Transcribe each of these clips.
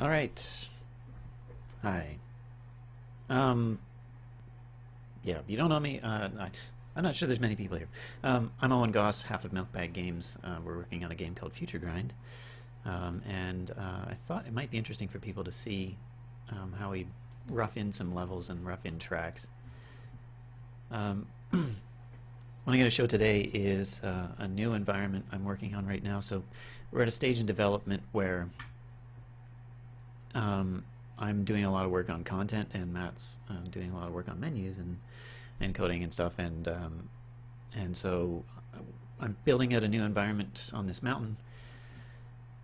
All right. Hi. Um, yeah, you don't know me. I'm not sure there's many people here. I'm Owen Goss, half of Milkbag Games. We're working on a game called FutureGrind. And I thought it might be interesting for people to see how we rough in some levels and rough in tracks. What I'm going to show today is a new environment I'm working on right now. So we're at a stage in development where I'm doing a lot of work on content, and Matt's doing a lot of work on menus and coding and stuff. And so I'm building out a new environment on this mountain.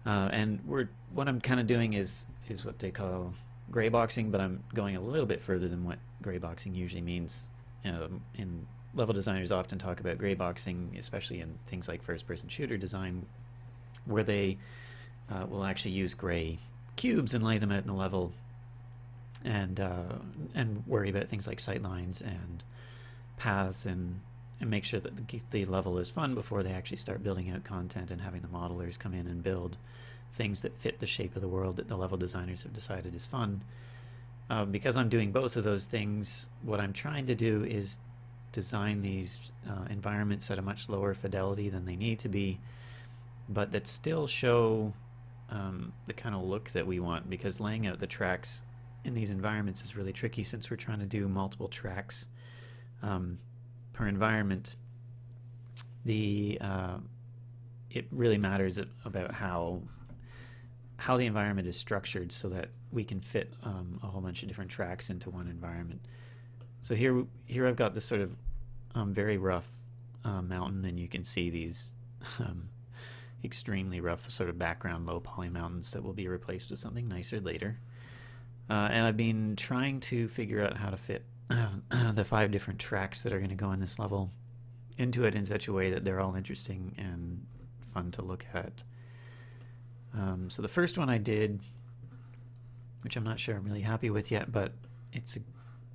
And what I'm kind of doing is what they call gray boxing, but I'm going a little bit further than what gray boxing usually means. In level designers often talk about gray boxing, especially in things like first-person shooter design, where they will actually use gray cubes and lay them out in a level, and worry about things like sight lines and paths, and make sure that the level is fun before they actually start building out content and having the modelers come in and build things that fit the shape of the world that the level designers have decided is fun. Because I'm doing both of those things, what I'm trying to do is design these environments at a much lower fidelity than they need to be, but that still show the kind of look that we want, because laying out the tracks in these environments is really tricky since we're trying to do multiple tracks per environment. It really matters about how the environment is structured so that we can fit a whole bunch of different tracks into one environment. So here I've got this sort of very rough mountain, and you can see these extremely rough sort of background low poly mountains that will be replaced with something nicer later. And I've been trying to figure out how to fit the 5 different tracks that are going to go in this level into it in such a way that they're all interesting and fun to look at. So the first one I did, which I'm not sure I'm really happy with yet, but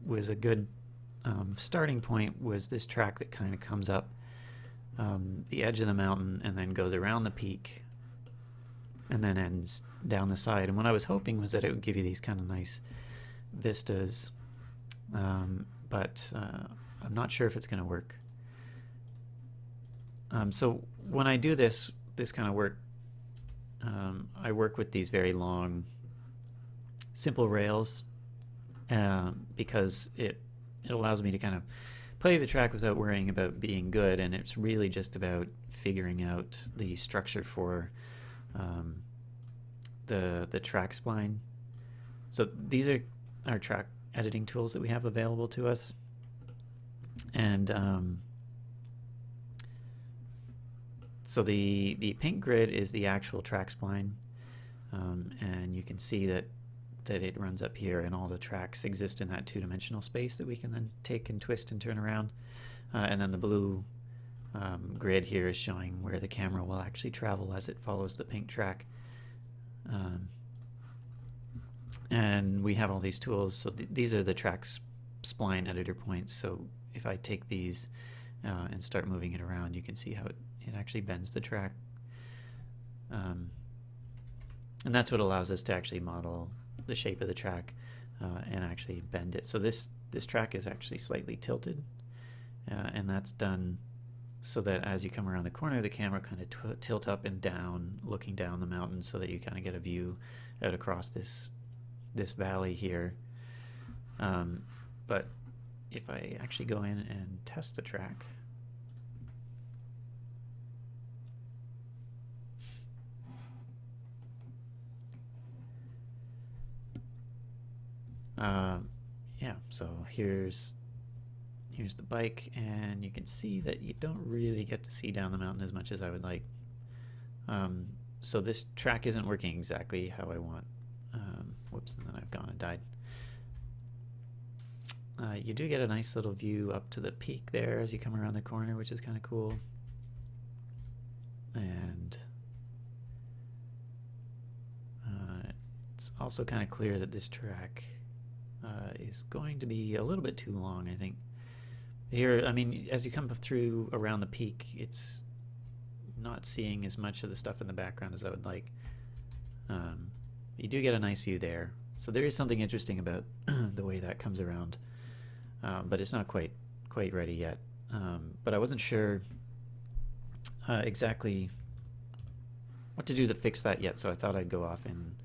was a good starting point, was this track that kind of comes up the edge of the mountain and then goes around the peak and then ends down the side. And what I was hoping was that it would give you these kind of nice vistas, but I'm not sure if it's going to work. So when I do this kind of work, I work with these very long, simple rails because it allows me to kind of play the track without worrying about being good, and it's really just about figuring out the structure for the track spline. So these are our track editing tools that we have available to us, and so the pink grid is the actual track spline, and you can see that it runs up here, and all the tracks exist in that two-dimensional space that we can then take and twist and turn around. And then the blue grid here is showing where the camera will actually travel as it follows the pink track. And we have all these tools. So these are the track spline editor points. So if I take these and start moving it around, you can see how it actually bends the track. And that's what allows us to actually model the shape of the track and actually bend it. So this track is actually slightly tilted, and that's done so that as you come around the corner, the camera kind of tilt up and down, looking down the mountain, so that you kind of get a view out across this valley here. But if I actually go in and test the track, yeah, so here's the bike, and you can see that you don't really get to see down the mountain as much as I would like. So this track isn't working exactly how I want. Whoops, and then I've gone and died. You do get a nice little view up to the peak there as you come around the corner, which is kind of cool. And it's also kind of clear that this track is going to be a little bit too long, I think. Here, I mean, as you come through around the peak, it's not seeing as much of the stuff in the background as I would like. You do get a nice view there. So there is something interesting about the way that comes around, but it's not quite ready yet. But I wasn't sure exactly what to do to fix that yet, so I thought I'd go off and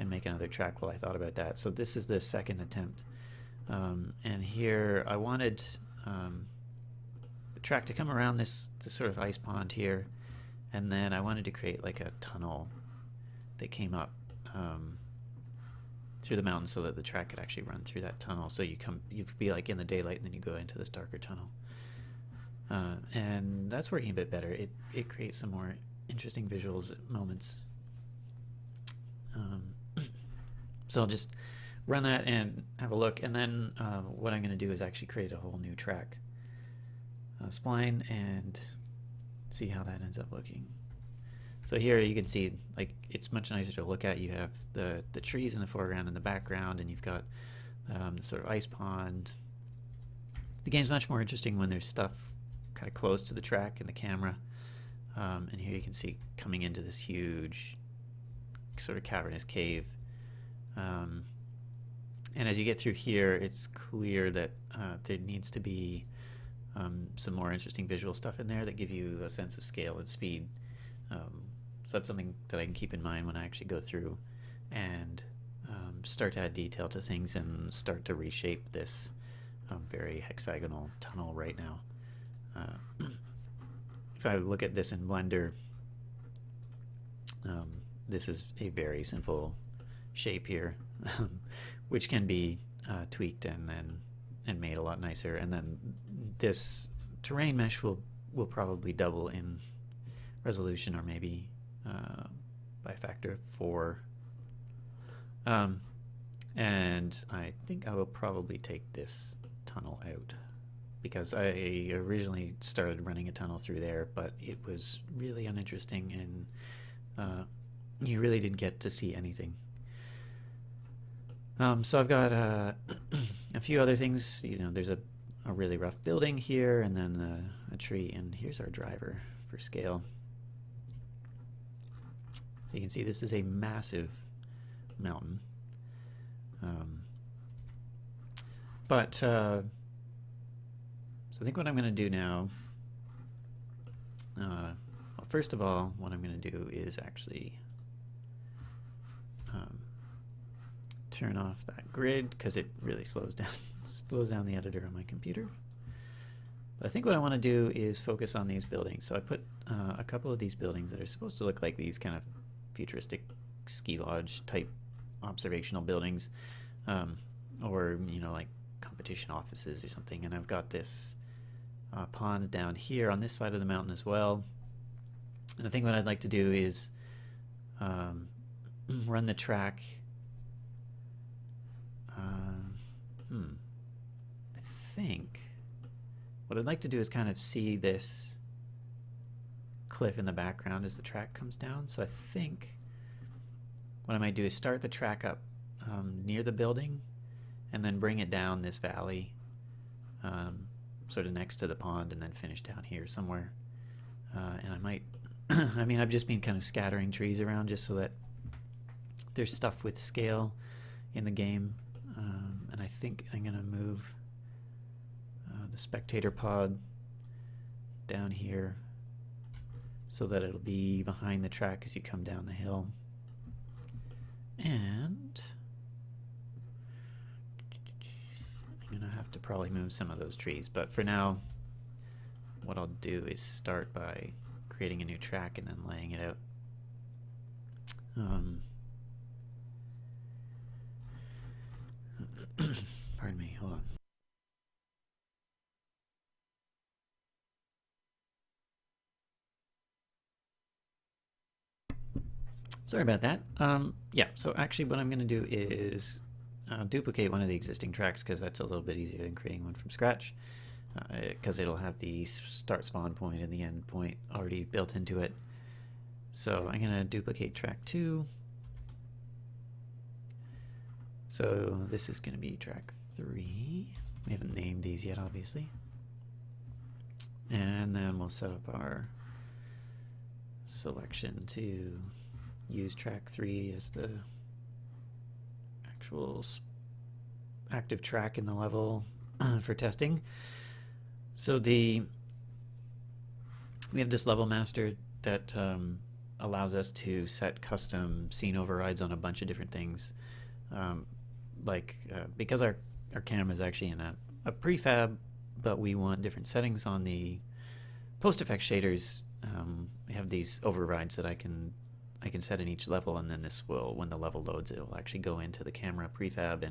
make another track while I thought about that. So this is the second attempt. And here I wanted the track to come around this sort of ice pond here, and then I wanted to create like a tunnel that came up through the mountain so that the track could actually run through that tunnel. So you could be like in the daylight and then you go into this darker tunnel. And that's working a bit better. It creates some more interesting visuals at moments. So I'll just run that and have a look, and then what I'm going to do is actually create a whole new track spline and see how that ends up looking. So here you can see, like, it's much nicer to look at. You have the trees in the foreground and the background, and you've got the sort of ice pond. The game's much more interesting when there's stuff kind of close to the track and the camera. And here you can see coming into this huge sort of cavernous cave. And as you get through here, it's clear that there needs to be some more interesting visual stuff in there that give you a sense of scale and speed. So that's something that I can keep in mind when I actually go through and start to add detail to things and start to reshape this very hexagonal tunnel right now. If I look at this in Blender, this is a very simple shape here, which can be tweaked and made a lot nicer. And then this terrain mesh will probably double in resolution, or maybe by a factor of 4. And I think I will probably take this tunnel out, because I originally started running a tunnel through there, but it was really uninteresting, and you really didn't get to see anything. So I've got a few other things. You know, there's a really rough building here, and then a tree, and here's our driver for scale. So you can see this is a massive mountain. So I think what I'm going to do now, well, first of all, what I'm going to do is actually turn off that grid, because it really slows down the editor on my computer. But I think what I want to do is focus on these buildings. So I put a couple of these buildings that are supposed to look like these kind of futuristic ski lodge type observational buildings, or like competition offices or something. And I've got this pond down here on this side of the mountain as well. And I think what I'd like to do is run the track. I think what I'd like to do is kind of see this cliff in the background as the track comes down. So I think what I might do is start the track up near the building, and then bring it down this valley, sort of next to the pond, and then finish down here somewhere. And I might, I mean, I've just been kind of scattering trees around just so that there's stuff with scale in the game. And I think I'm going to move the spectator pod down here so that it'll be behind the track as you come down the hill. And I'm going to have to probably move some of those trees, but for now what I'll do is start by creating a new track and then laying it out. Pardon me, hold on. Sorry about that. Yeah, so actually what I'm going to do is duplicate one of the existing tracks, because that's a little bit easier than creating one from scratch, because it'll have the start spawn point and the end point already built into it. So I'm going to duplicate track 2. So this is going to be track 3. We haven't named these yet, obviously. And then we'll set up our selection to use track 3 as the actual active track in the level for testing. So we have this level master that allows us to set custom scene overrides on a bunch of different things. Because our camera is actually in a prefab, but we want different settings on the post-effect shaders. We have these overrides that I can set in each level, and then this will, when the level loads, it will actually go into the camera prefab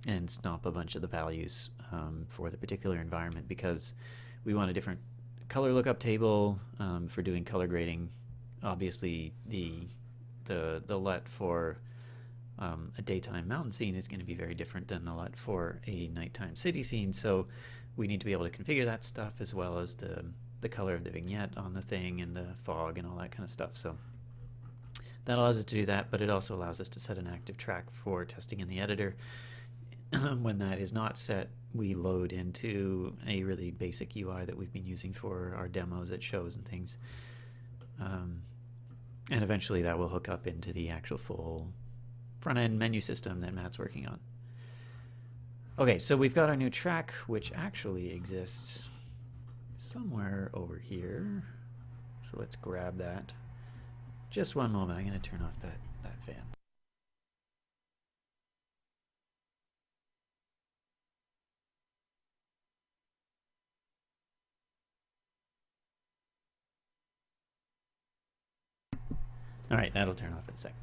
and stomp a bunch of the values for the particular environment, because we want a different color lookup table for doing color grading. Obviously, the LUT for a daytime mountain scene is going to be very different than the LUT for a nighttime city scene, so we need to be able to configure that stuff, as well as the color of the vignette on the thing and the fog and all that kind of stuff. So that allows us to do that, but it also allows us to set an active track for testing in the editor. When that is not set, we load into a really basic UI that we've been using for our demos at shows and things. And eventually that will hook up into the actual full front-end menu system that Matt's working on. Okay, so we've got our new track, which actually exists somewhere over here. So let's grab that. Just one moment, I'm going to turn off that fan. All right, that'll turn off in a sec.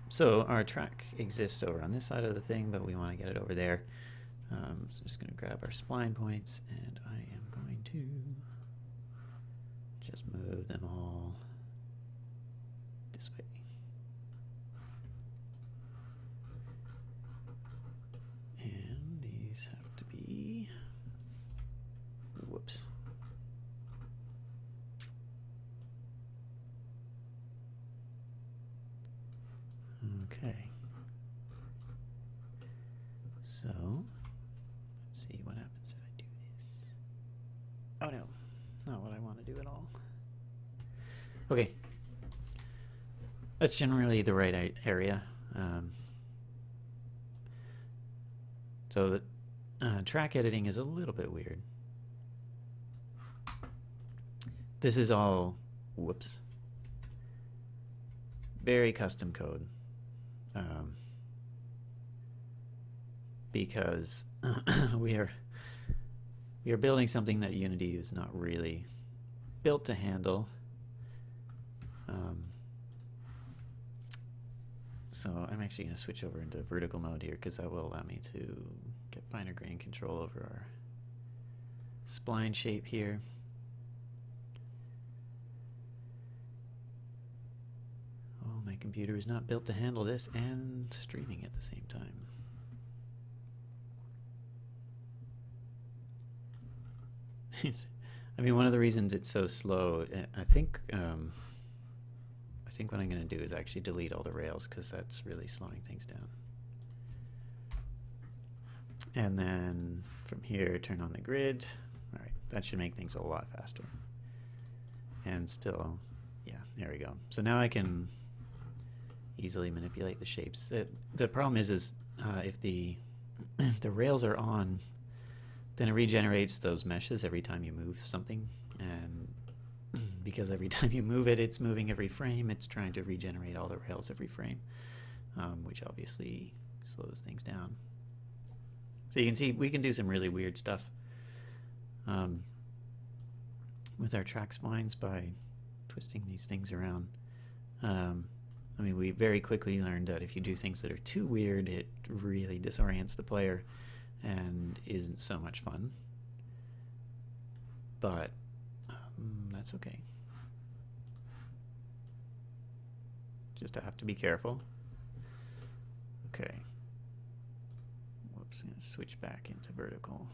So our track exists over on this side of the thing, but we want to get it over there. So I'm just going to grab our spline points, and I am going to just move them all this way. And these have to be, whoops. Okay. So, let's see what happens if I do this. Oh no, not what I want to do at all. Okay. That's generally the right area. So the track editing is a little bit weird. This is all, whoops, very custom code. Because we are building something that Unity is not really built to handle. So I'm actually going to switch over into vertical mode here, because that will allow me to get finer grain control over our spline shape here. Oh, my computer is not built to handle this and streaming at the same time. I mean, one of the reasons it's so slow, I think what I'm going to do is actually delete all the rails, because that's really slowing things down. And then from here, turn on the grid. All right, that should make things a lot faster. And still, yeah, there we go. So now I can easily manipulate the shapes. The problem is if the rails are on, then it regenerates those meshes every time you move something, and because every time you move it, it's moving every frame, it's trying to regenerate all the rails every frame, which obviously slows things down. So you can see we can do some really weird stuff with our track splines by twisting these things around. I mean, we very quickly learned that if you do things that are too weird, it really disorients the player and isn't so much fun. But that's okay. Just have to be careful. Okay. Whoops, I'm gonna switch back into vertical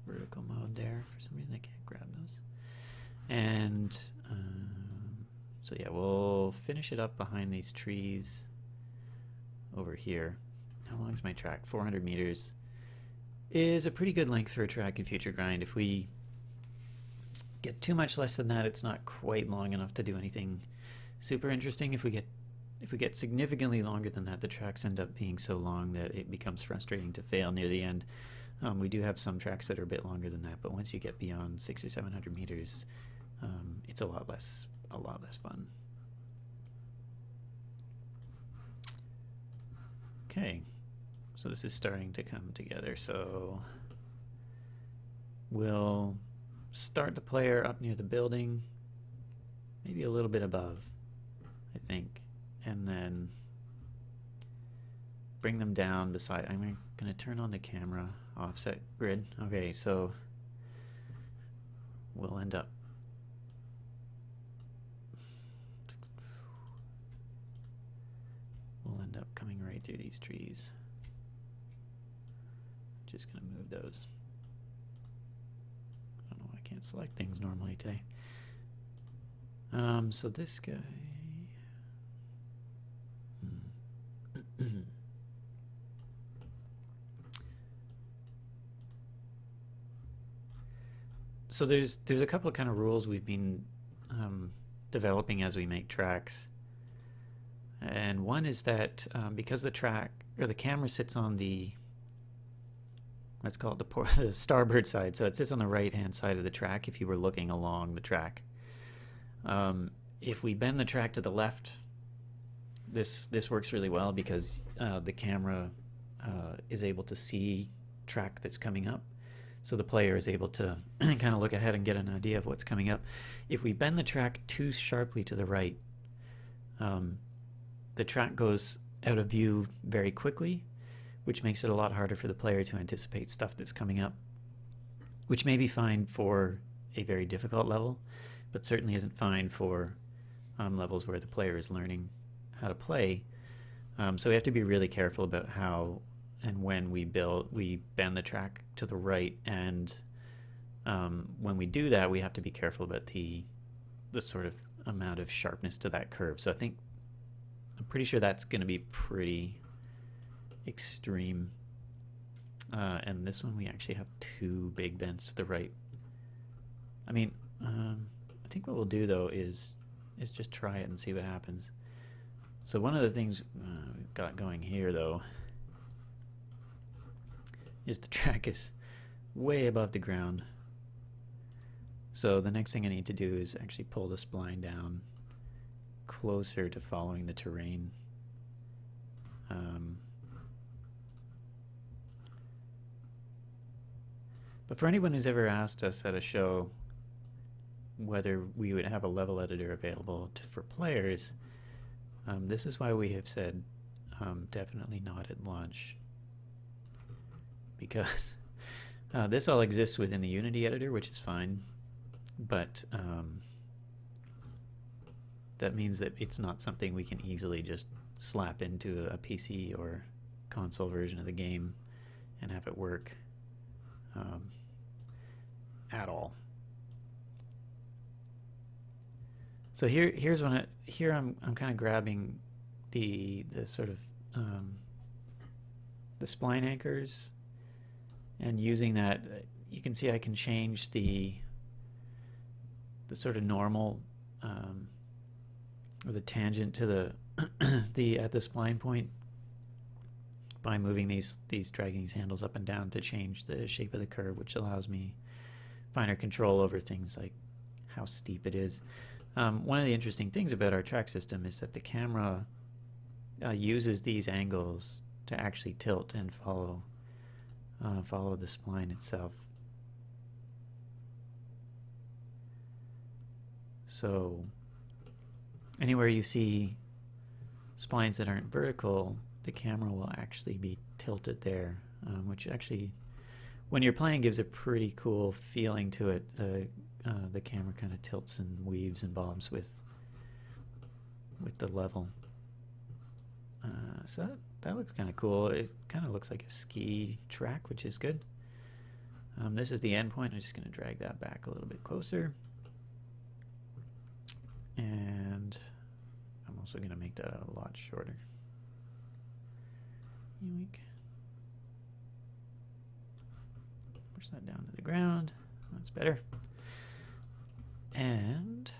mode there. For some reason I can't grab those. And so yeah, we'll finish it up behind these trees over here. How long is my track? 400 meters is a pretty good length for a track in FutureGrind. If we get too much less than that, it's not quite long enough to do anything super interesting. If we get if we get significantly longer than that, the tracks end up being so long that it becomes frustrating to fail near the end. We do have some tracks that are a bit longer than that, but once you get beyond 600 or 700 meters, it's a lot less fun. Okay, so this is starting to come together. So we'll start the player up near the building, maybe a little bit above, I think, and then bring them down beside. I'm going to turn on the camera offset grid. Okay, so we'll end up coming right through these trees. Just going to move those. I don't know why I can't select things normally today. So this guy. So there's a couple of kind of rules we've been developing as we make tracks, and one is that because the track or the camera sits on the, let's call it the starboard side, so it sits on the right hand side of the track if you were looking along the track. If we bend the track to the left, this works really well because the camera is able to see track that's coming up. So the player is able to kind of look ahead and get an idea of what's coming up. If we bend the track too sharply to the right, the track goes out of view very quickly, which makes it a lot harder for the player to anticipate stuff that's coming up, which may be fine for a very difficult level, but certainly isn't fine for levels where the player is learning how to play. So we have to be really careful about how and when we bend the track to the right, and when we do that, we have to be careful about the sort of amount of sharpness to that curve. So I'm pretty sure that's going to be pretty extreme. And this one we actually have two big bends to the right. I mean, I think what we'll do though is just try it and see what happens. So one of the things we've got going here though is the track is way above the ground. So the next thing I need to do is actually pull the spline down closer to following the terrain. But for anyone who's ever asked us at a show whether we would have a level editor available for players, this is why we have said definitely not at launch. Because this all exists within the Unity editor, which is fine, but that means that it's not something we can easily just slap into a PC or console version of the game and have it work at all. So here's when I'm kind of grabbing the sort of the spline anchors. And using that, you can see I can change the sort of normal or the tangent to the at the spline point by moving dragging these handles up and down to change the shape of the curve, which allows me finer control over things like how steep it is. One of the interesting things about our track system is that the camera uses these angles to actually tilt and follow the spline itself. So anywhere you see splines that aren't vertical, the camera will actually be tilted there, which actually, when you're playing, gives a pretty cool feeling to it. The camera kind of tilts and weaves and bobs with the level. So that looks kind of cool. It kind of looks like a ski track, which is good. This is the end point. I'm just going to drag that back a little bit closer. And I'm also going to make that a lot shorter. Yoink. Push that down to the ground. That's better. And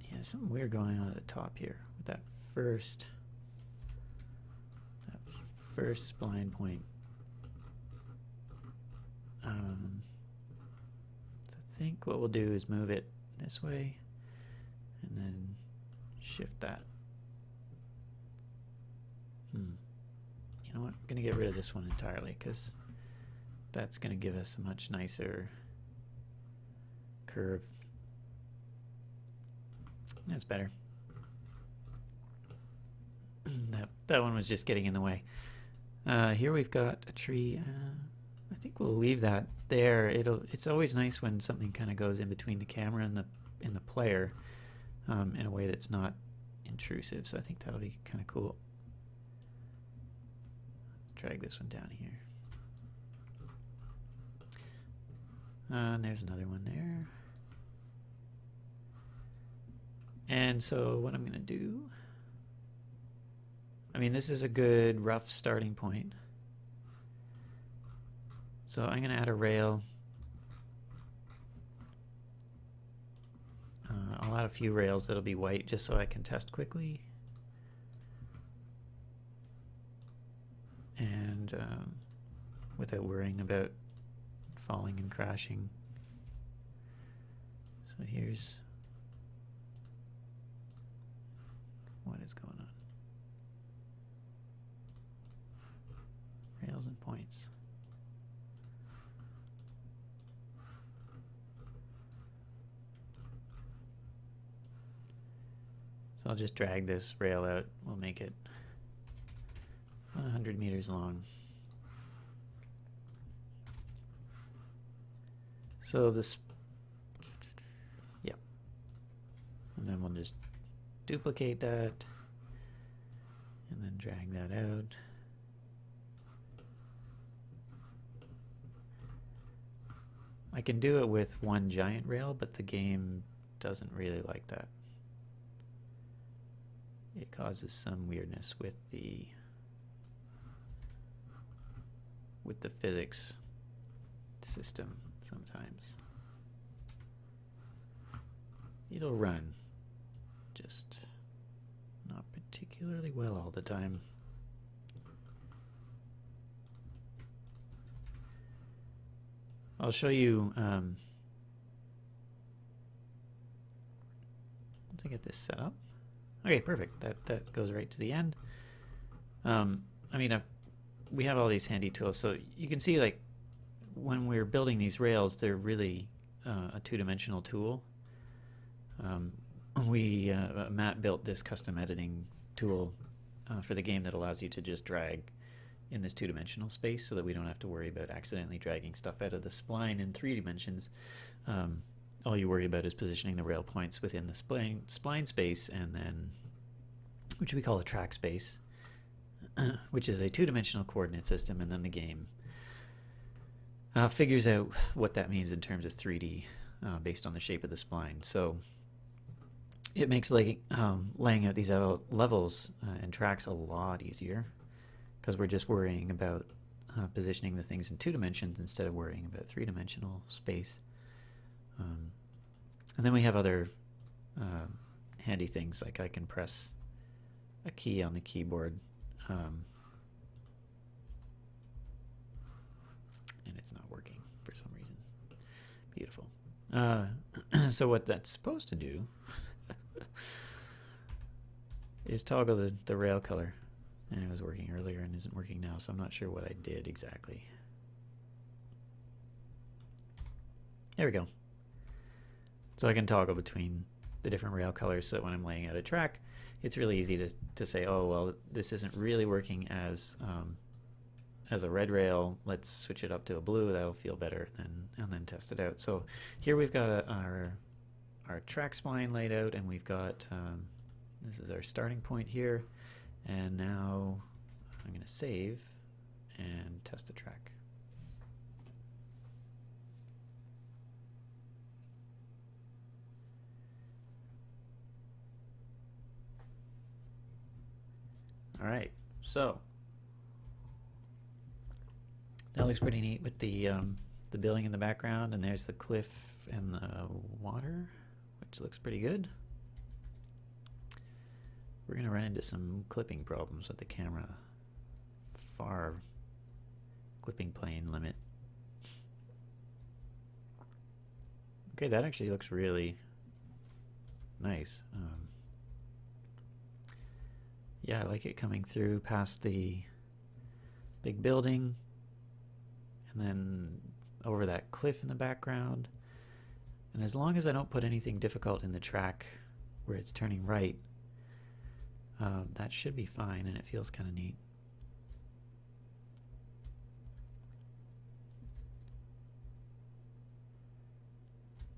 Yeah, there's something weird going on at the top here with that first spline point. I think what we'll do is move it this way and then shift that. You know what? I'm going to get rid of this one entirely because that's going to give us a much nicer curve. That's better. That one was just getting in the way. Here we've got a tree. I think we'll leave that there. It's always nice when something kind of goes in between the camera and the player in a way that's not intrusive. So I think that'll be kind of cool. Drag this one down here. And there's another one there. And so what I'm going to do, I mean, this is a good rough starting point. So I'm going to add a rail. I'll add a few rails that'll be white just so I can test quickly. And without worrying about falling and crashing. So here's what is going on. Rails and points. So I'll just drag this rail out. We'll make it 100 meters long. So this, yeah. And then we'll just duplicate that and then drag that out. I can do it with one giant rail, but the game doesn't really like that. It causes some weirdness with the physics system sometimes. It'll run, just not particularly well all the time. I'll show you once I get this set up. Okay, perfect. That goes right to the end. I mean, we have all these handy tools, so you can see, like, when we're building these rails, they're really a two-dimensional tool. Matt built this custom editing tool for the game that allows you to just drag in this two-dimensional space so that we don't have to worry about accidentally dragging stuff out of the spline in 3 dimensions. All you worry about is positioning the rail points within the spline space, and then, which we call a track space, which is a two-dimensional coordinate system, and then the game figures out what that means in terms of 3D based on the shape of the spline. So it makes laying out these levels and tracks a lot easier, because we're just worrying about positioning the things in 2 dimensions instead of worrying about 3-dimensional space. And then we have other handy things, like I can press a key on the keyboard and it's not working for some reason. Beautiful. So what that's supposed to do is toggle the rail color, and it was working earlier and isn't working now, so I'm not sure what I did exactly. There we go. So I can toggle between the different rail colors, so that when I'm laying out a track, it's really easy to say, oh, well, this isn't really working as a red rail. Let's switch it up to a blue. That'll feel better, and then test it out. So here we've got our track spline laid out, and we've got this is our starting point here. And now I'm going to save and test the track. All right, so that looks pretty neat with the building in the background, and there's the cliff and the water, which which looks pretty good. We're going to run into some clipping problems with the camera. Far clipping plane limit. Okay, that actually looks really nice. Yeah, I like it coming through past the big building and then over that cliff in the background. And as long as I don't put anything difficult in the track where it's turning right, that should be fine, and it feels kind of neat.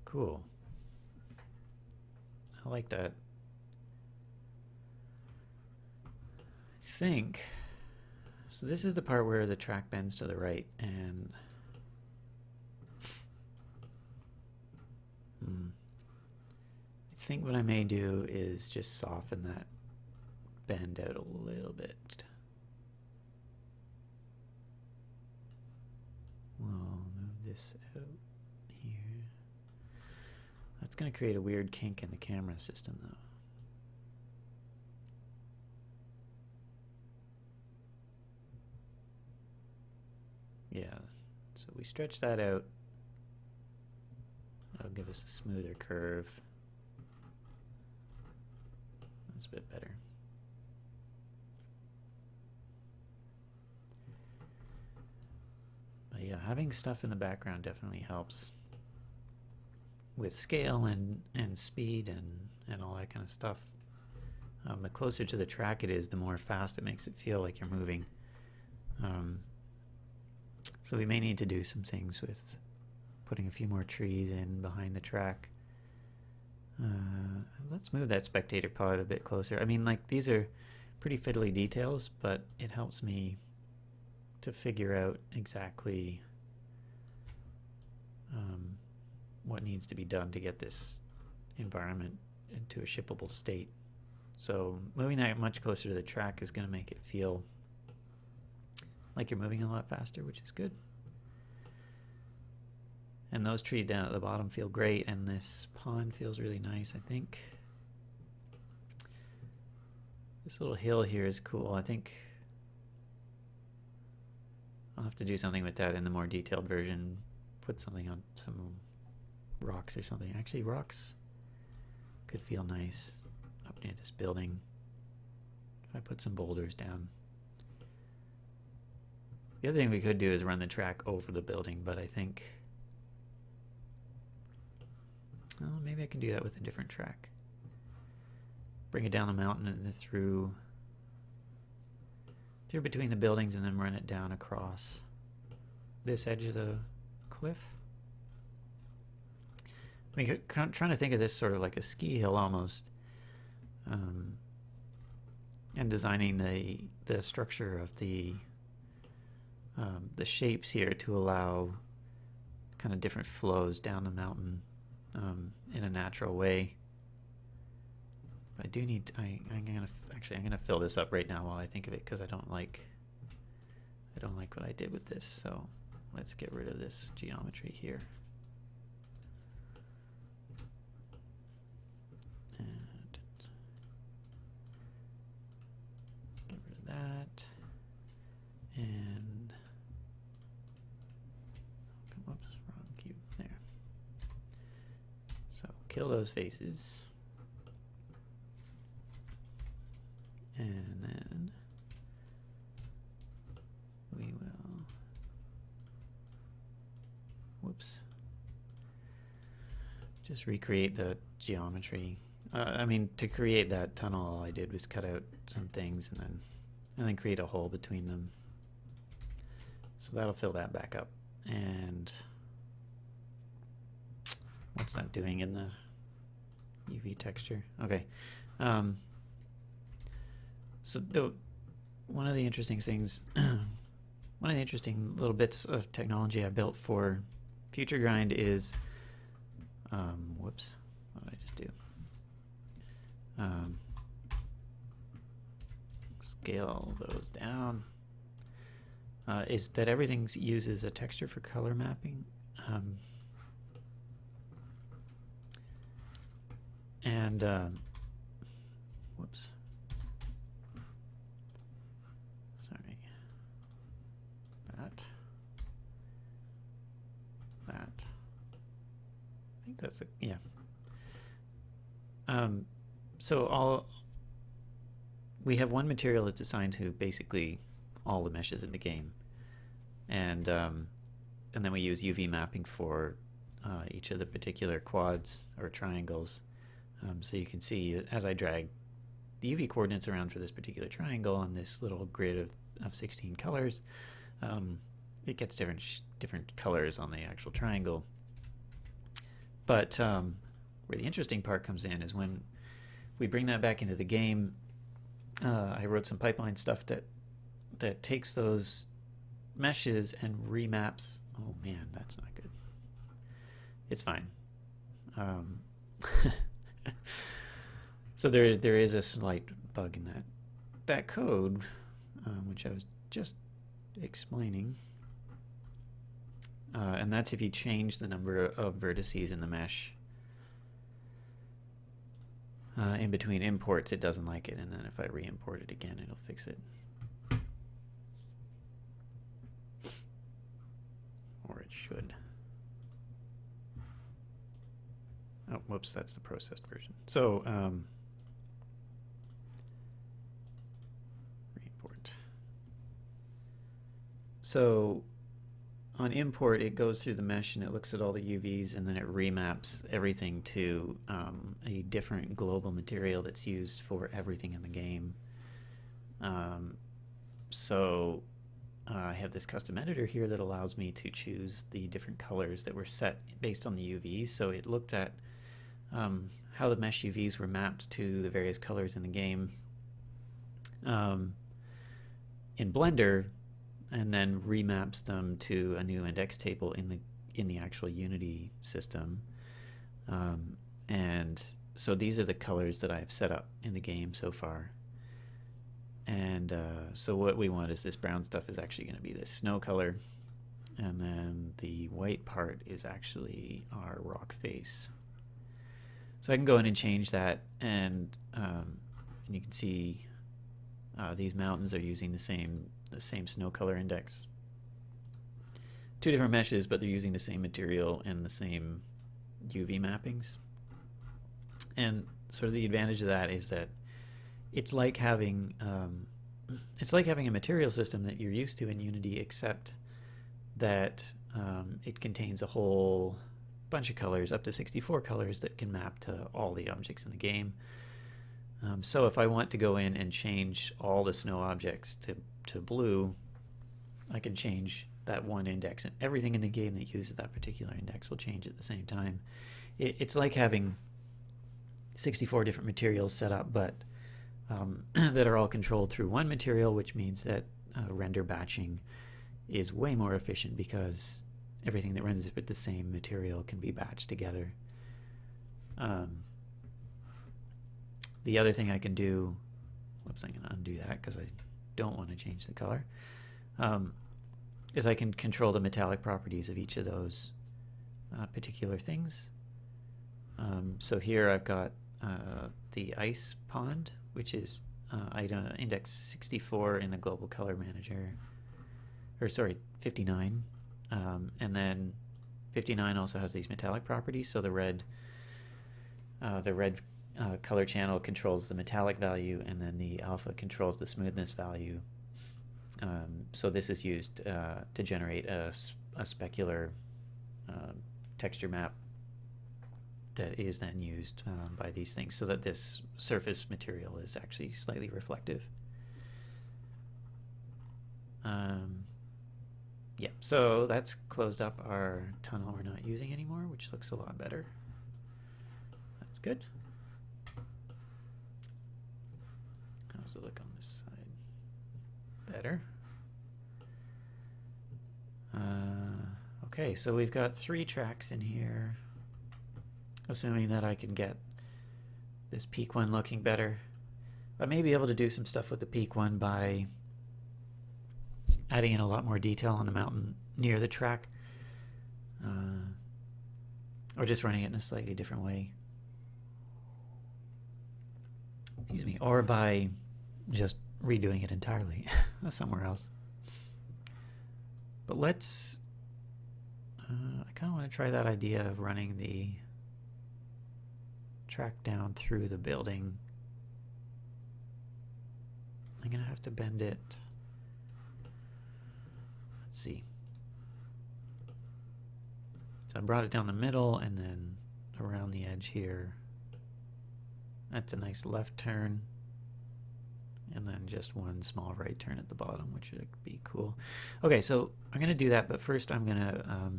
Cool. I like that. I think, so this is the part where the track bends to the right, and I think what I may do is just soften that bend out a little bit. We'll move this out here. That's going to create a weird kink in the camera system, though. Yeah, so we stretch that out. That'll give us a smoother curve. That's a bit better. But yeah, having stuff in the background definitely helps with scale and speed and all that kind of stuff. The closer to the track it is, the more fast it makes it feel like you're moving. So we may need to do some things with putting a few more trees in behind the track. Let's move that spectator pod a bit closer. I mean, like, these are pretty fiddly details, but it helps me to figure out exactly what needs to be done to get this environment into a shippable state. So moving that much closer to the track is going to make it feel like you're moving a lot faster, which is good. And those trees down at the bottom feel great, and this pond feels really nice, I think. This little hill here is cool. I think I'll have to do something with that in the more detailed version. Put something on some rocks or something. Actually, rocks could feel nice up near this building. If I put some boulders down. The other thing we could do is run the track over the building, but I think, well, maybe I can do that with a different track. Bring it down the mountain and through between the buildings, and then run it down across this edge of the cliff. I mean, trying to think of this sort of like a ski hill almost, and designing the structure of the shapes here to allow kind of different flows down the mountain in a natural way. I do need. I'm gonna fill this up right now while I think of it, because I don't like what I did with this. So let's get rid of this geometry here. And get rid of that. And whoops, wrong cube. There. So kill those faces. And then we will, whoops, just recreate the geometry. I mean, to create that tunnel, all I did was cut out some things and then create a hole between them. So that'll fill that back up. And what's that doing in the UV texture? Okay. So one of the interesting things, one of the interesting little bits of technology I built for FutureGrind is, whoops, what did I just do? Scale those down. Is that everything uses a texture for color mapping. And whoops. Sorry. That. I think that's it. Yeah. So we have one material that's assigned to basically all the meshes in the game, and then we use UV mapping for each of the particular quads or triangles. So you can see as I drag the UV coordinates around for this particular triangle on this little grid of 16 colors, it gets different colors on the actual triangle. But where the interesting part comes in is when we bring that back into the game. I wrote some pipeline stuff that takes those meshes and remaps. Oh man, that's not good. It's fine. So there is a slight bug in that code, which I was just explaining. And that's if you change the number of vertices in the mesh. In between imports, it doesn't like it, and then if I re-import it again, it'll fix it. Or it should. Oh, whoops, that's the processed version. So, re-import. So, on import, it goes through the mesh and it looks at all the UVs, and then it remaps everything to a different global material that's used for everything in the game. So I have this custom editor here that allows me to choose the different colors that were set based on the UVs. So it looked at how the mesh UVs were mapped to the various colors in the game in Blender, and then remaps them to a new index table in the actual Unity system. And so these are the colors that I've set up in the game so far. And so what we want is this brown stuff is actually going to be this snow color, and then the white part is actually our rock face. So I can go in and change that, and you can see these mountains are using the same snow color index. Two different meshes, but they're using the same material and the same UV mappings. And sort of the advantage of that is that it's like having a material system that you're used to in Unity, except that it contains a whole bunch of colors, up to 64 colors, that can map to all the objects in the game. So if I want to go in and change all the snow objects to blue, I can change that one index, and everything in the game that uses that particular index will change at the same time. It's like having 64 different materials set up, but that are all controlled through one material, which means that render batching is way more efficient because everything that runs with the same material can be batched together. The other thing I can do, whoops, I'm going to undo that because I don't want to change the color, is I can control the metallic properties of each of those particular things. So here I've got the ice pond, which is item index 64 in the global color manager, or sorry, 59. And then 59 also has these metallic properties. So the red color channel controls the metallic value, and then the alpha controls the smoothness value. So this is used to generate a specular texture map that is then used by these things, so that this surface material is actually slightly reflective. Yeah, so that's closed up our tunnel we're not using anymore, which looks a lot better. That's good. How's it look on this side? Better. Okay, so we've got 3 tracks in here, assuming that I can get this peak one looking better. I may be able to do some stuff with the peak one by adding in a lot more detail on the mountain near the track, or just running it in a slightly different way. excuse me, or by just redoing it entirely somewhere else. But let's, I kind of want to try that idea of running the track down through the building. I'm going to have to bend it. Let's see. So I brought it down the middle and then around the edge here. That's a nice left turn. And then just one small right turn at the bottom, which would be cool. Okay, so I'm going to do that, but first I'm going to, what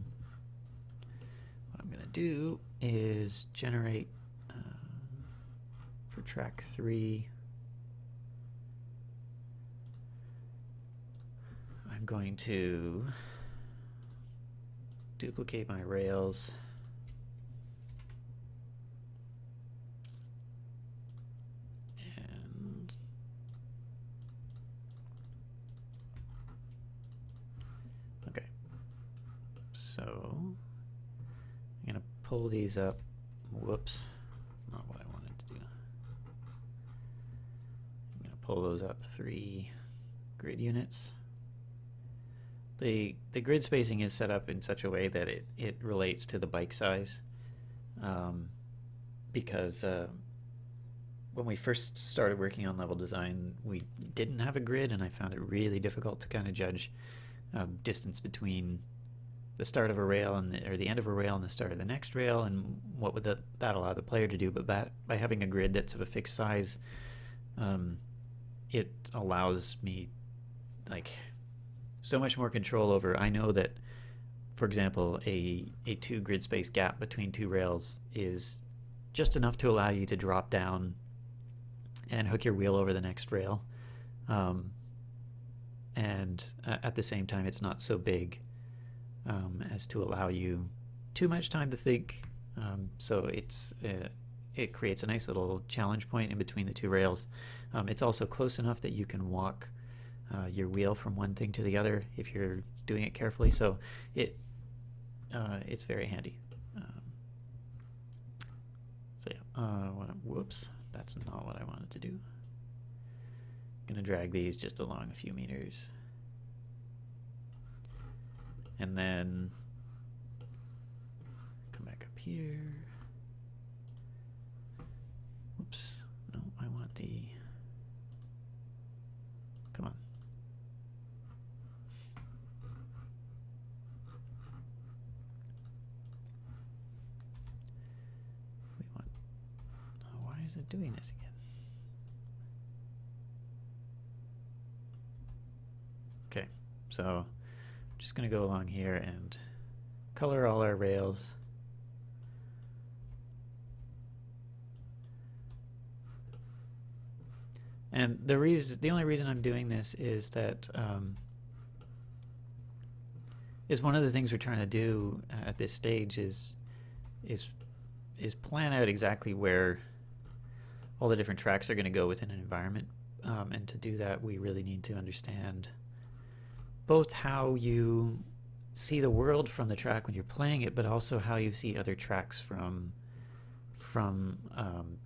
I'm going to do is generate for track 3. I'm going to duplicate my rails. And okay. So I'm going to pull these up. Whoops. Not what I wanted to do. I'm going to pull those up 3 grid units. The grid spacing is set up in such a way that it relates to the bike size, because when we first started working on level design, we didn't have a grid, and I found it really difficult to kind of judge distance between the start of a rail and or the end of a rail and the start of the next rail, and what would that allow the player to do. But by having a grid that's of a fixed size, it allows me like so much more control over. I know that, for example, a 2 grid space gap between 2 rails is just enough to allow you to drop down and hook your wheel over the next rail, and at the same time it's not so big as to allow you too much time to think, so it creates a nice little challenge point in between the 2 rails. It's also close enough that you can walk your wheel from one thing to the other if you're doing it carefully, so it's very handy. So yeah, whoops, that's not what I wanted to do. I'm gonna drag these just along a few meters, and then come back up here. Whoops, no, I want the, come on. Is it doing this again? Okay, so I'm just going to go along here and color all our rails. And the only reason I'm doing this is that is one of the things we're trying to do at this stage is plan out exactly where all the different tracks are going to go within an environment, and to do that we really need to understand both how you see the world from the track when you're playing it, but also how you see other tracks from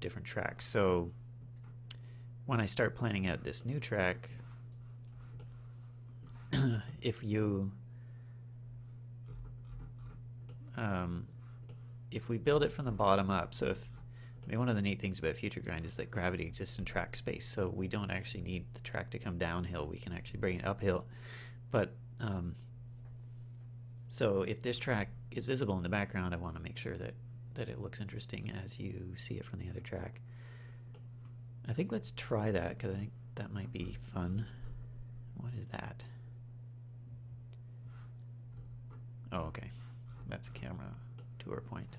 different tracks. So when I start planning out this new track, if we build it from the bottom up, so one of the neat things about FutureGrind is that gravity exists in track space, so we don't actually need the track to come downhill. We can actually bring it uphill. But so if this track is visible in the background, I want to make sure that it looks interesting as you see it from the other track. I think let's try that, because I think that might be fun. What is that? Oh, okay. That's a camera tour point.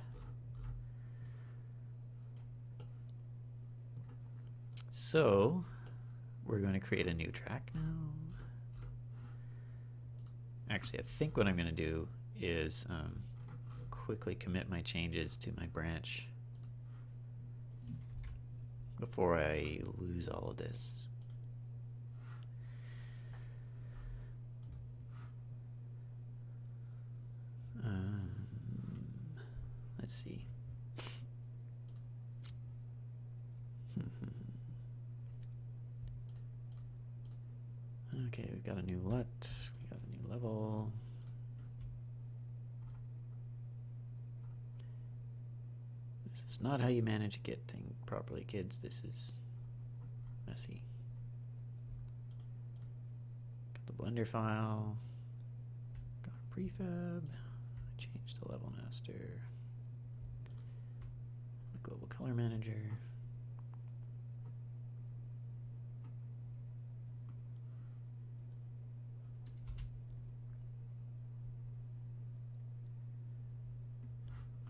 So we're going to create a new track now. Actually, I think what I'm going to do is quickly commit my changes to my branch before I lose all of this. Let's see. Okay, we've got a new LUT, we got a new level. This is not how you manage a Git thing properly, kids. This is messy. Got the Blender file, got a prefab, change the level master, the global color manager.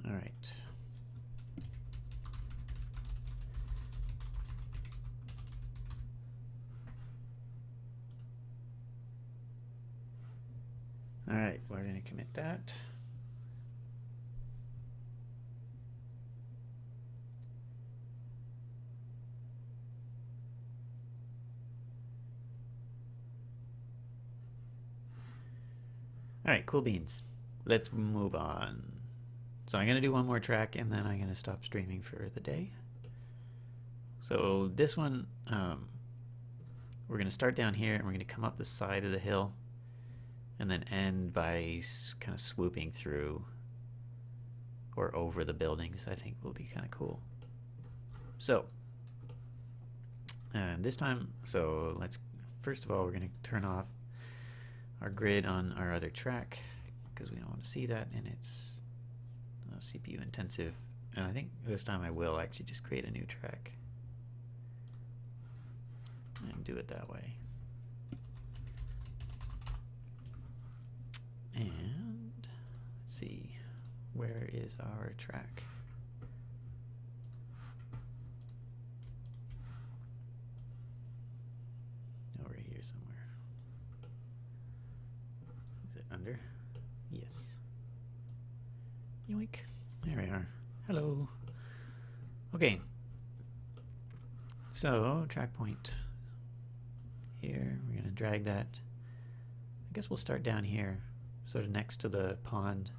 All right. All right, we're going to commit that. All right, cool beans. Let's move on. So I'm going to do one more track and then I'm going to stop streaming for the day. So this one, we're going to start down here and we're going to come up the side of the hill and then end by kind of swooping through or over the buildings. I think will be kind of cool. So, and this time, so let's, first of all, we're going to turn off our grid on our other track because we don't want to see that, and it's CPU intensive. And I think this time I will actually just create a new track and do it that way. And let's see, where is our track? Over here somewhere. Is it under? Yes. Yoink. There we are. Hello. Okay. So, track point here. We're going to drag that. I guess we'll start down here, sort of next to the pond.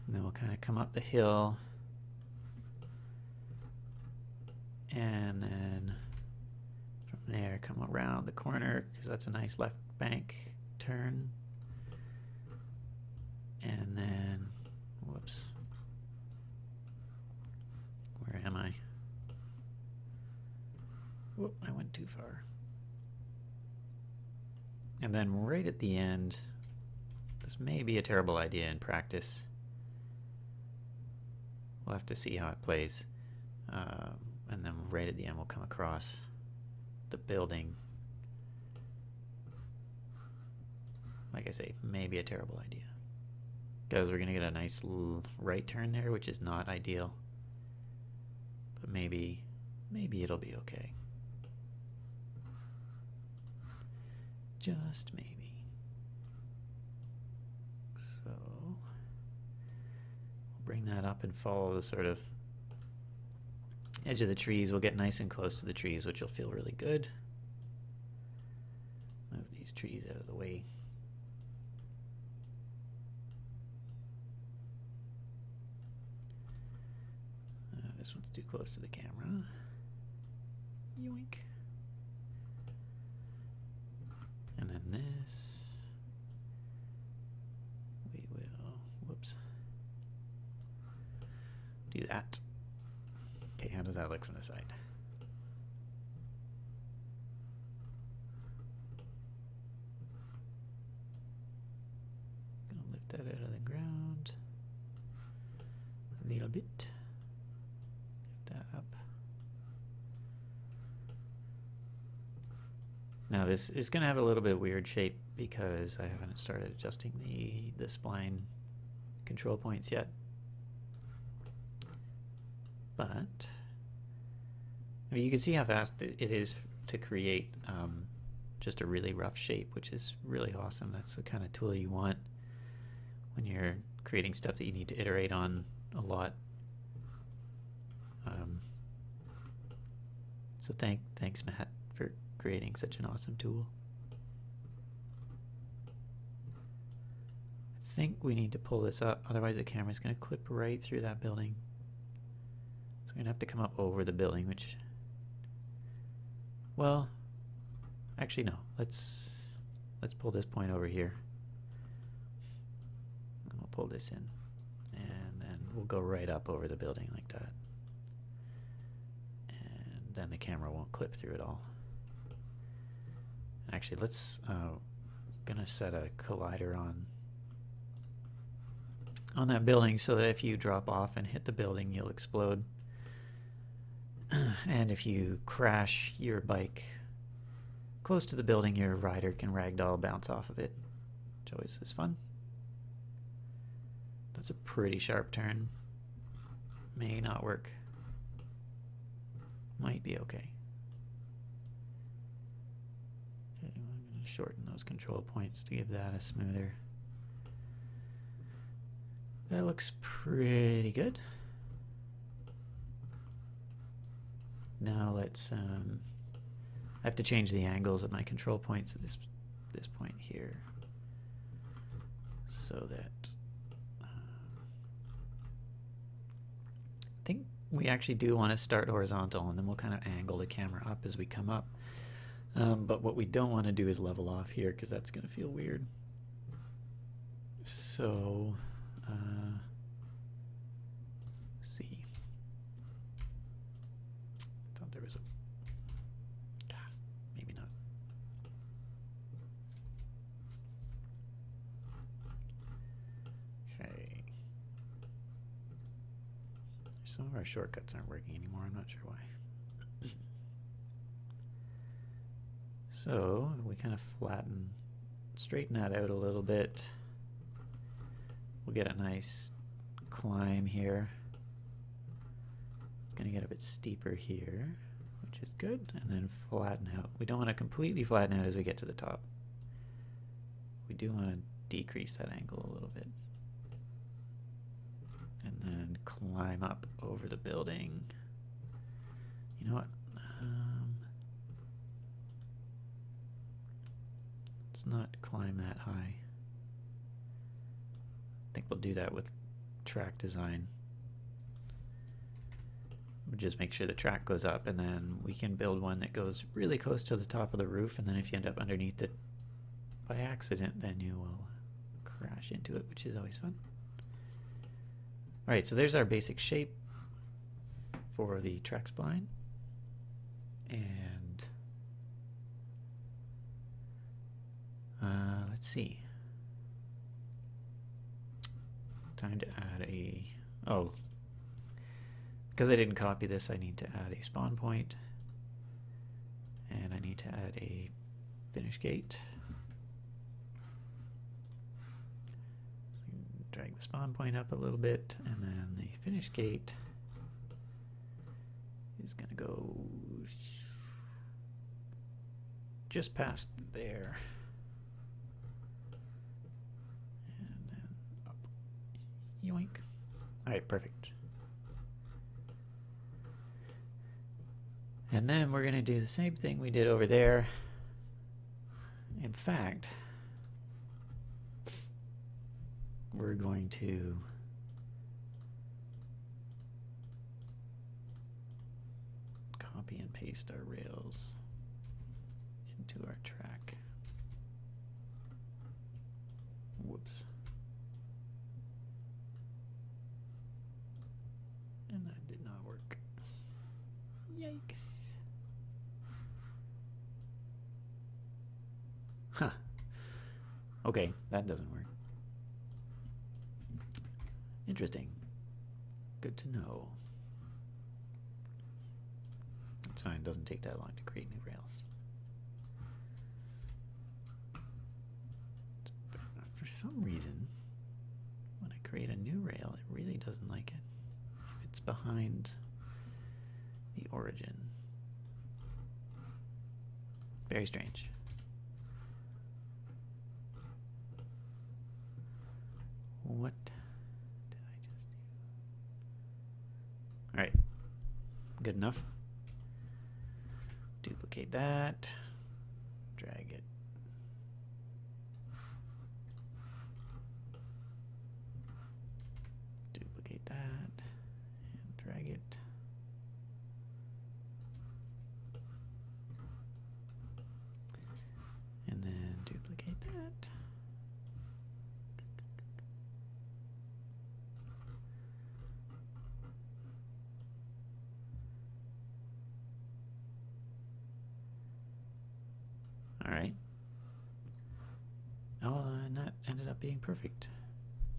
And then we'll kind of come up the hill. And then from there, come around the corner, because that's a nice left bank turn. And then, whoops, where am I? Whoop, I went too far. And then right at the end, this may be a terrible idea in practice. We'll have to see how it plays. And then right at the end, we'll come across the building. Like I say, maybe a terrible idea. Because we're going to get a nice little right turn there, which is not ideal. But maybe it'll be okay. Just maybe. So, we'll bring that up and follow the sort of edge of the trees. We'll get nice and close to the trees, which will feel really good. Move these trees out of the way. This one's too close to the camera. Yoink. And then this. We will, whoops, do that. Okay, how does that look from the side? Gonna lift that out of the ground a little bit. Up. Now this is going to have a little bit weird shape because I haven't started adjusting the spline control points yet. But I mean, you can see how fast it is to create just a really rough shape, which is really awesome. That's the kind of tool you want when you're creating stuff that you need to iterate on a lot. So thanks Matt for creating such an awesome tool. I think we need to pull this up, otherwise the camera's going to clip right through that building. So we're going to have to come up over the building, which, well, Actually, no. Let's pull this point over here. And we'll pull this in. And then we'll go right up over the building like that. And then the camera won't clip through it all. Actually, let's gonna set a collider on that building so that if you drop off and hit the building, you'll explode. And if you crash your bike close to the building, your rider can ragdoll bounce off of it, which always is fun. That's a pretty sharp turn. May not work. Might be okay. Okay, I'm going to shorten those control points to give that a smoother. That looks pretty good. Now let's, I have to change the angles of my control points at this point here, so that I think we actually do want to start horizontal, and then we'll kind of angle the camera up as we come up. But what we don't want to do is level off here, because that's going to feel weird. So, see. I thought there was a... maybe not. Okay. Some of our shortcuts aren't working anymore. I'm not sure why. So we kind of straighten that out a little bit. We'll get a nice climb here. It's going to get a bit steeper here, which is good, and then flatten out. We don't want to completely flatten out as we get to the top. We do want to decrease that angle a little bit. And then climb up over the building. You know what? Let's not climb that high. I think we'll do that with track design. We'll just make sure the track goes up, and then we can build one that goes really close to the top of the roof, and then if you end up underneath it by accident, then you will crash into it, which is always fun. Alright, so there's our basic shape for the track spline. And let's see. Time to add a... oh, because I didn't copy this, I need to add a spawn point, and I need to add a finish gate. Drag the spawn point up a little bit, and then the finish gate is going to go just past there. And then up. Yoink. Alright, perfect. And then we're going to do the same thing we did over there. In fact, we're going to copy and paste our rails into our track. Whoops. And that did not work. Yikes. Huh. Okay, that doesn't work. Interesting. Good to know. It's fine, it doesn't take that long to create new rails. But for some reason, when I create a new rail, it really doesn't like it if it's behind the origin. Very strange. What did I just do? Alright. Good enough. Duplicate that. Drag it. Duplicate that. And drag it. that. All right. Oh, and that ended up being perfect.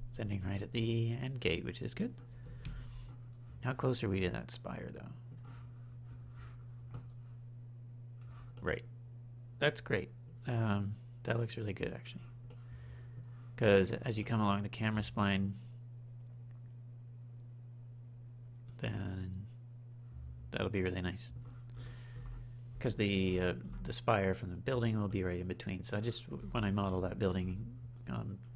It's ending right at the end gate, which is good. How close are we to that spire, though? Right. That's great. That looks really good, actually. Because as you come along the camera spline, then that'll be really nice. Because the spire from the building will be right in between. So I just, when I model that building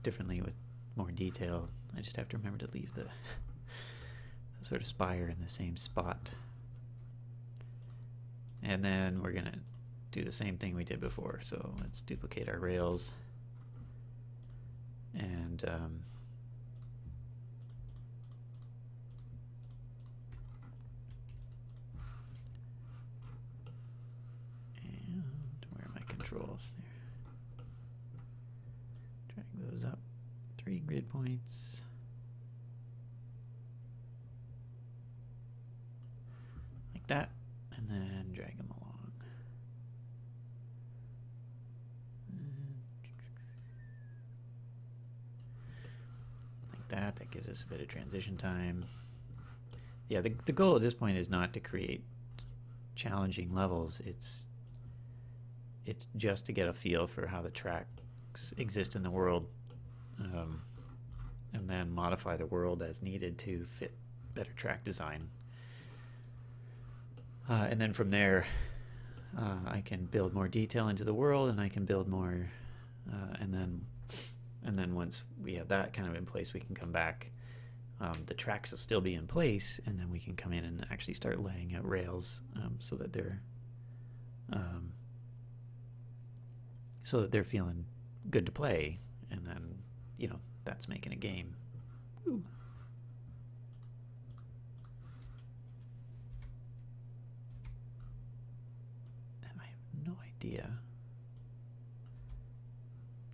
differently with more detail, I just have to remember to leave the sort of spire in the same spot. And then we're gonna do the same thing we did before. So let's duplicate our rails and where are my controls there? Drag those up 3 grid points. Like that, and then drag them along. Like that. That gives us a bit of transition time. Yeah, the goal at this point is not to create challenging levels. It's just to get a feel for how the tracks exist in the world, and then modify the world as needed to fit better track design. And then from there, I can build more detail into the world, and I can build more, and then once we have that kind of in place, we can come back. The tracks will still be in place, and then we can come in and actually start laying out rails so that they're feeling good to play, and then that's making a game. Woo. And I have no idea.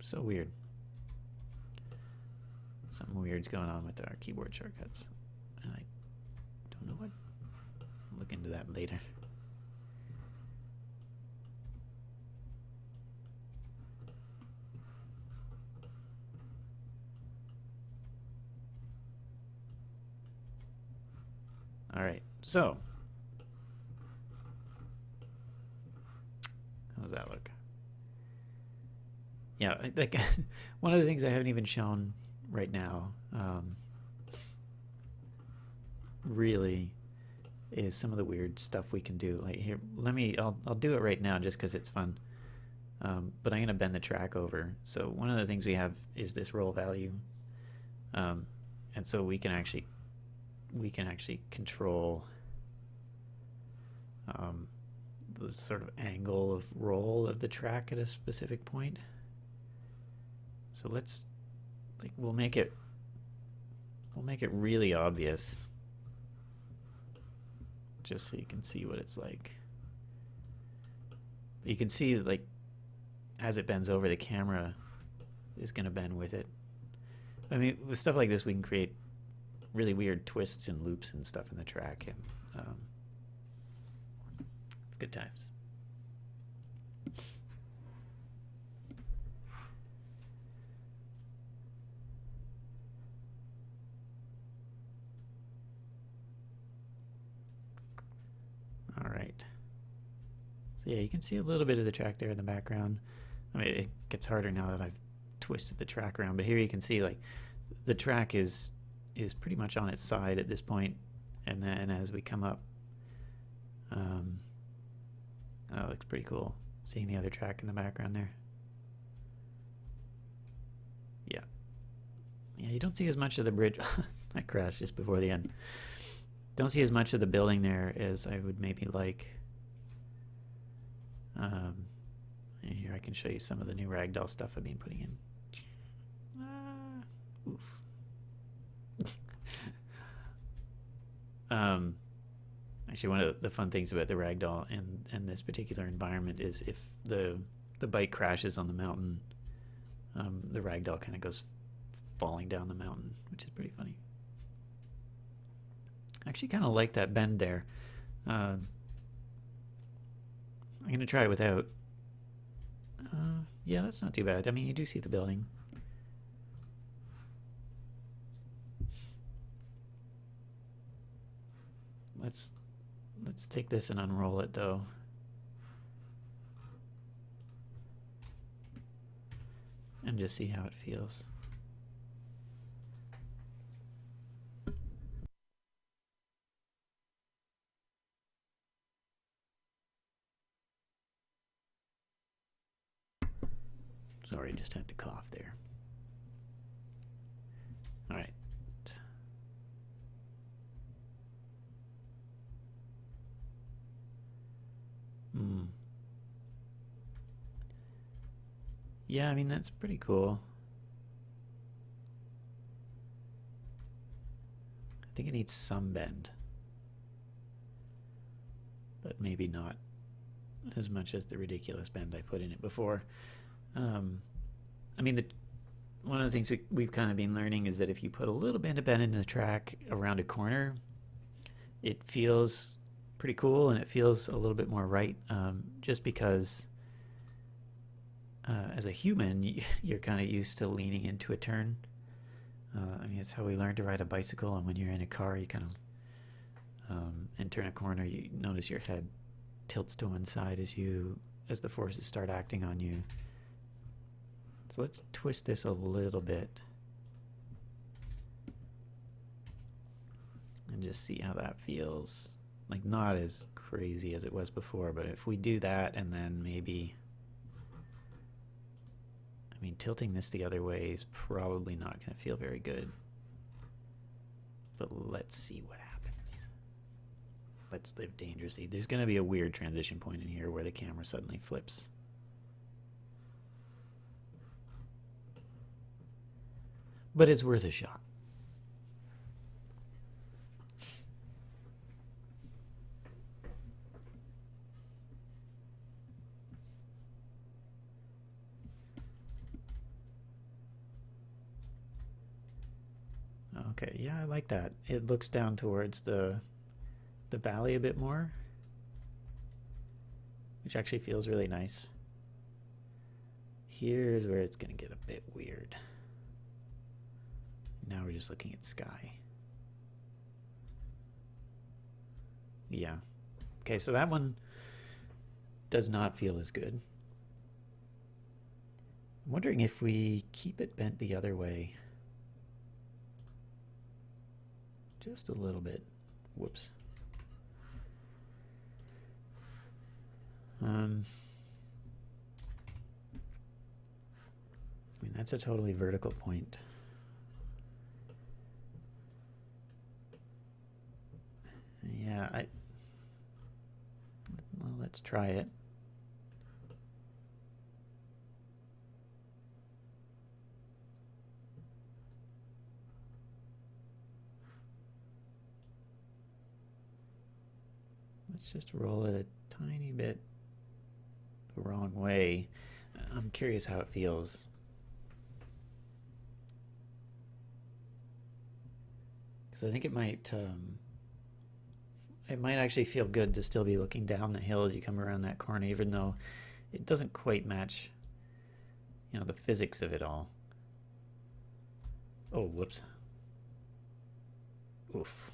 So weird. Something weird's going on with our keyboard shortcuts, and I don't know what. I'll look into that later. All right, so how does that look? Yeah, like one of the things I haven't even shown right now really is some of the weird stuff we can do. Like here, I'll do it right now just because it's fun. But I'm gonna bend the track over. So one of the things we have is this roll value, and so we can actually control the sort of angle of roll of the track at a specific point. So we'll make it really obvious, just so you can see what it's like. But you can see that, like, as it bends over, the camera is going to bend with it. I mean, with stuff like this, we can create really weird twists and loops and stuff in the track, and it's good times. All right. So yeah, you can see a little bit of the track there in the background. I mean, it gets harder now that I've twisted the track around, but here you can see, like, the track is pretty much on its side at this point, and then as we come up, that looks pretty cool, seeing the other track in the background there. Yeah, you don't see as much of the bridge. I crashed just before the end. Don't see as much of the building there as I would maybe like. Here I can show you some of the new ragdoll stuff I've been putting in. Oof. Actually, one of the fun things about the ragdoll and this particular environment is if the bike crashes on the mountain, the ragdoll kind of goes falling down the mountain, which is pretty funny. I actually kind of like that bend there. I'm going to try it without. Yeah, that's not too bad. I mean, you do see the building. Let's take this and unroll it, though. And just see how it feels. Sorry, just had to cough there. All right. Yeah, I mean, that's pretty cool. I think it needs some bend. But maybe not as much as the ridiculous bend I put in it before. I mean, one of the things that we've kind of been learning is that if you put a little bit of bend in the track around a corner, it feels pretty cool and it feels a little bit more right, just because as a human, you're kind of used to leaning into a turn. I mean, it's how we learn to ride a bicycle, and when you're in a car, you kind of and turn a corner, you notice your head tilts to one side as the forces start acting on you. So let's twist this a little bit and just see how that feels. Like, not as crazy as it was before, but if we do that and then maybe, I mean, tilting this the other way is probably not going to feel very good. But let's see what happens. Let's live dangerously. There's going to be a weird transition point in here where the camera suddenly flips. But it's worth a shot. Okay, yeah, I like that. It looks down towards the valley a bit more, which actually feels really nice. Here's where it's going to get a bit weird. Now we're just looking at sky. Yeah. Okay, so that one does not feel as good. I'm wondering if we keep it bent the other way. Just a little bit. Whoops. I mean, that's a totally vertical point. Yeah, well, let's try it. Let's just roll it a tiny bit the wrong way. I'm curious how it feels. Because I think it might actually feel good to still be looking down the hill as you come around that corner, even though it doesn't quite match, you know, the physics of it all. Oh, whoops. Oof.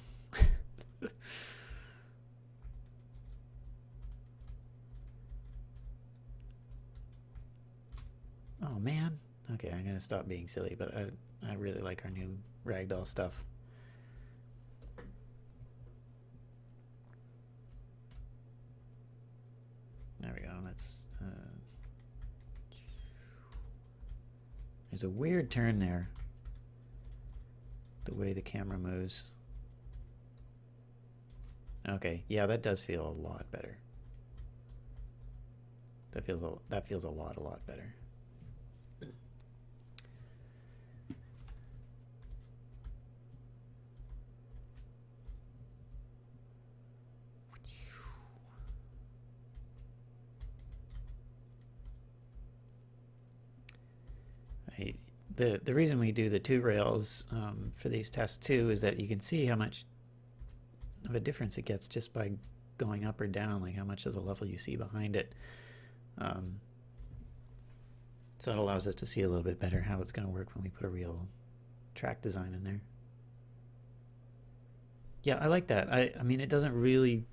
Oh man. Okay, I'm gonna stop being silly, but I really like our new ragdoll stuff. There we go. That's there's a weird turn there. The way the camera moves. Okay, yeah, that does feel a lot better. That feels a lot better. I, the reason we do the 2 rails for these tests too is that you can see how much of a difference it gets just by going up or down, like how much of the level you see behind it. So it allows us to see a little bit better how it's going to work when we put a real track design in there. Yeah, I like that. I mean, it doesn't really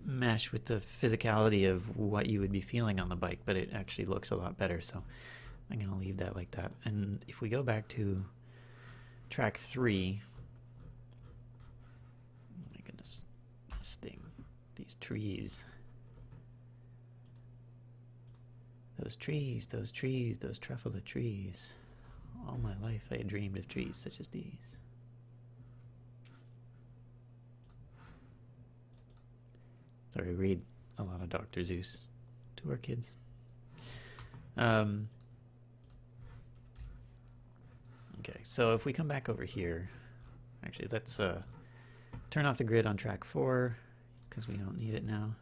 mesh with the physicality of what you would be feeling on the bike, but it actually looks a lot better, so I'm going to leave that like that. And if we go back to track 3, oh my goodness, this thing, these trees. Those trees, those trees, those truffle of trees. All my life I had dreamed of trees such as these. Sorry, we read a lot of Dr. Seuss to our kids. Okay, so if we come back over here, actually let's turn off the grid on track 4 because we don't need it now.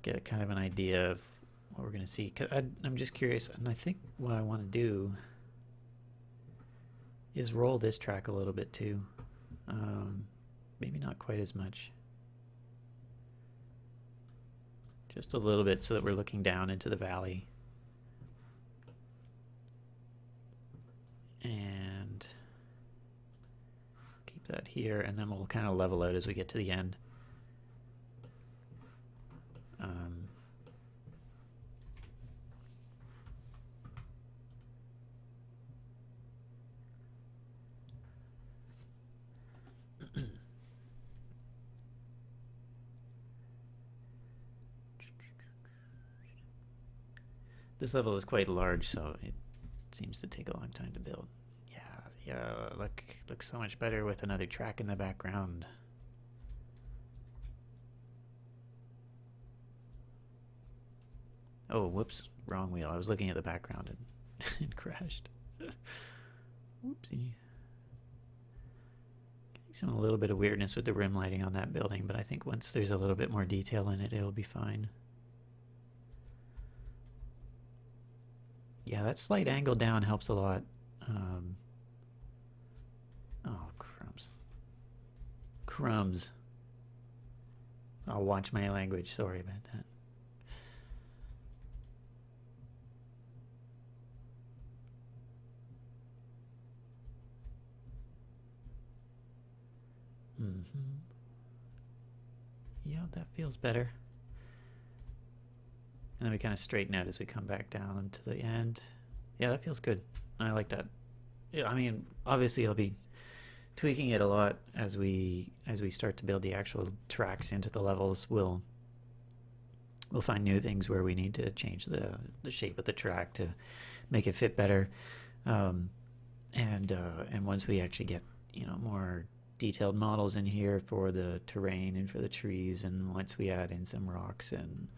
Get kind of an idea of what we're going to see. I'm just curious, and I think what I want to do is roll this track a little bit too. Maybe not quite as much. Just a little bit so that we're looking down into the valley. And keep that here, and then we'll kind of level out as we get to the end. This level is quite large, so it seems to take a long time to build. Yeah, looks so much better with another track in the background. Oh, whoops, wrong wheel. I was looking at the background and, and crashed. Whoopsie. Some a little bit of weirdness with the rim lighting on that building, but I think once there's a little bit more detail in it, it'll be fine. Yeah, that slight angle down helps a lot. Oh, crumbs. Crumbs. I'll watch my language. Sorry about that. Yeah, that feels better. And then we kind of straighten out as we come back down to the end. Yeah, that feels good. I like that. Yeah, I mean, obviously I'll be tweaking it a lot as we start to build the actual tracks into the levels. We'll find new things where we need to change the shape of the track to make it fit better. And once we actually get, more detailed models in here for the terrain and for the trees, and once we add in some rocks and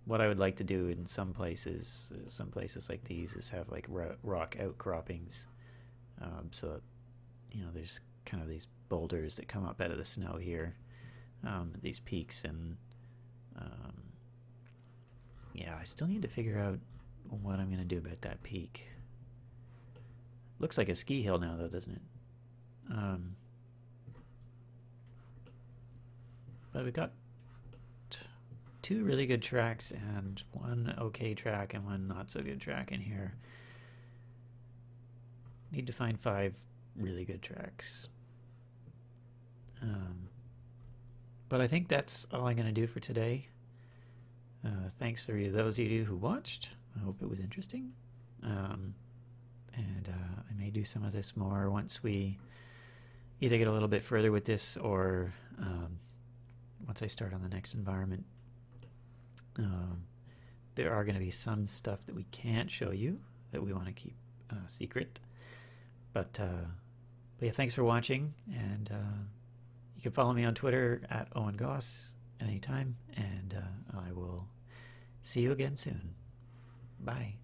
what I would like to do in some places like these is have like rock outcroppings, so that, there's kind of these boulders that come up out of the snow here, these peaks, and yeah, I still need to figure out what I'm going to do about that peak. Looks like a ski hill now though, doesn't it? But we got 2 really good tracks and 1 okay track and 1 not so good track in here. Need to find 5 really good tracks. But I think that's all I'm going to do for today. Thanks to those of you who watched. I hope it was interesting. And I may do some of this more once we either get a little bit further with this or once I start on the next environment. There are going to be some stuff that we can't show you that we want to keep secret. But yeah, thanks for watching, and you can follow me on Twitter at Owen Goss anytime, and I will see you again soon. Bye.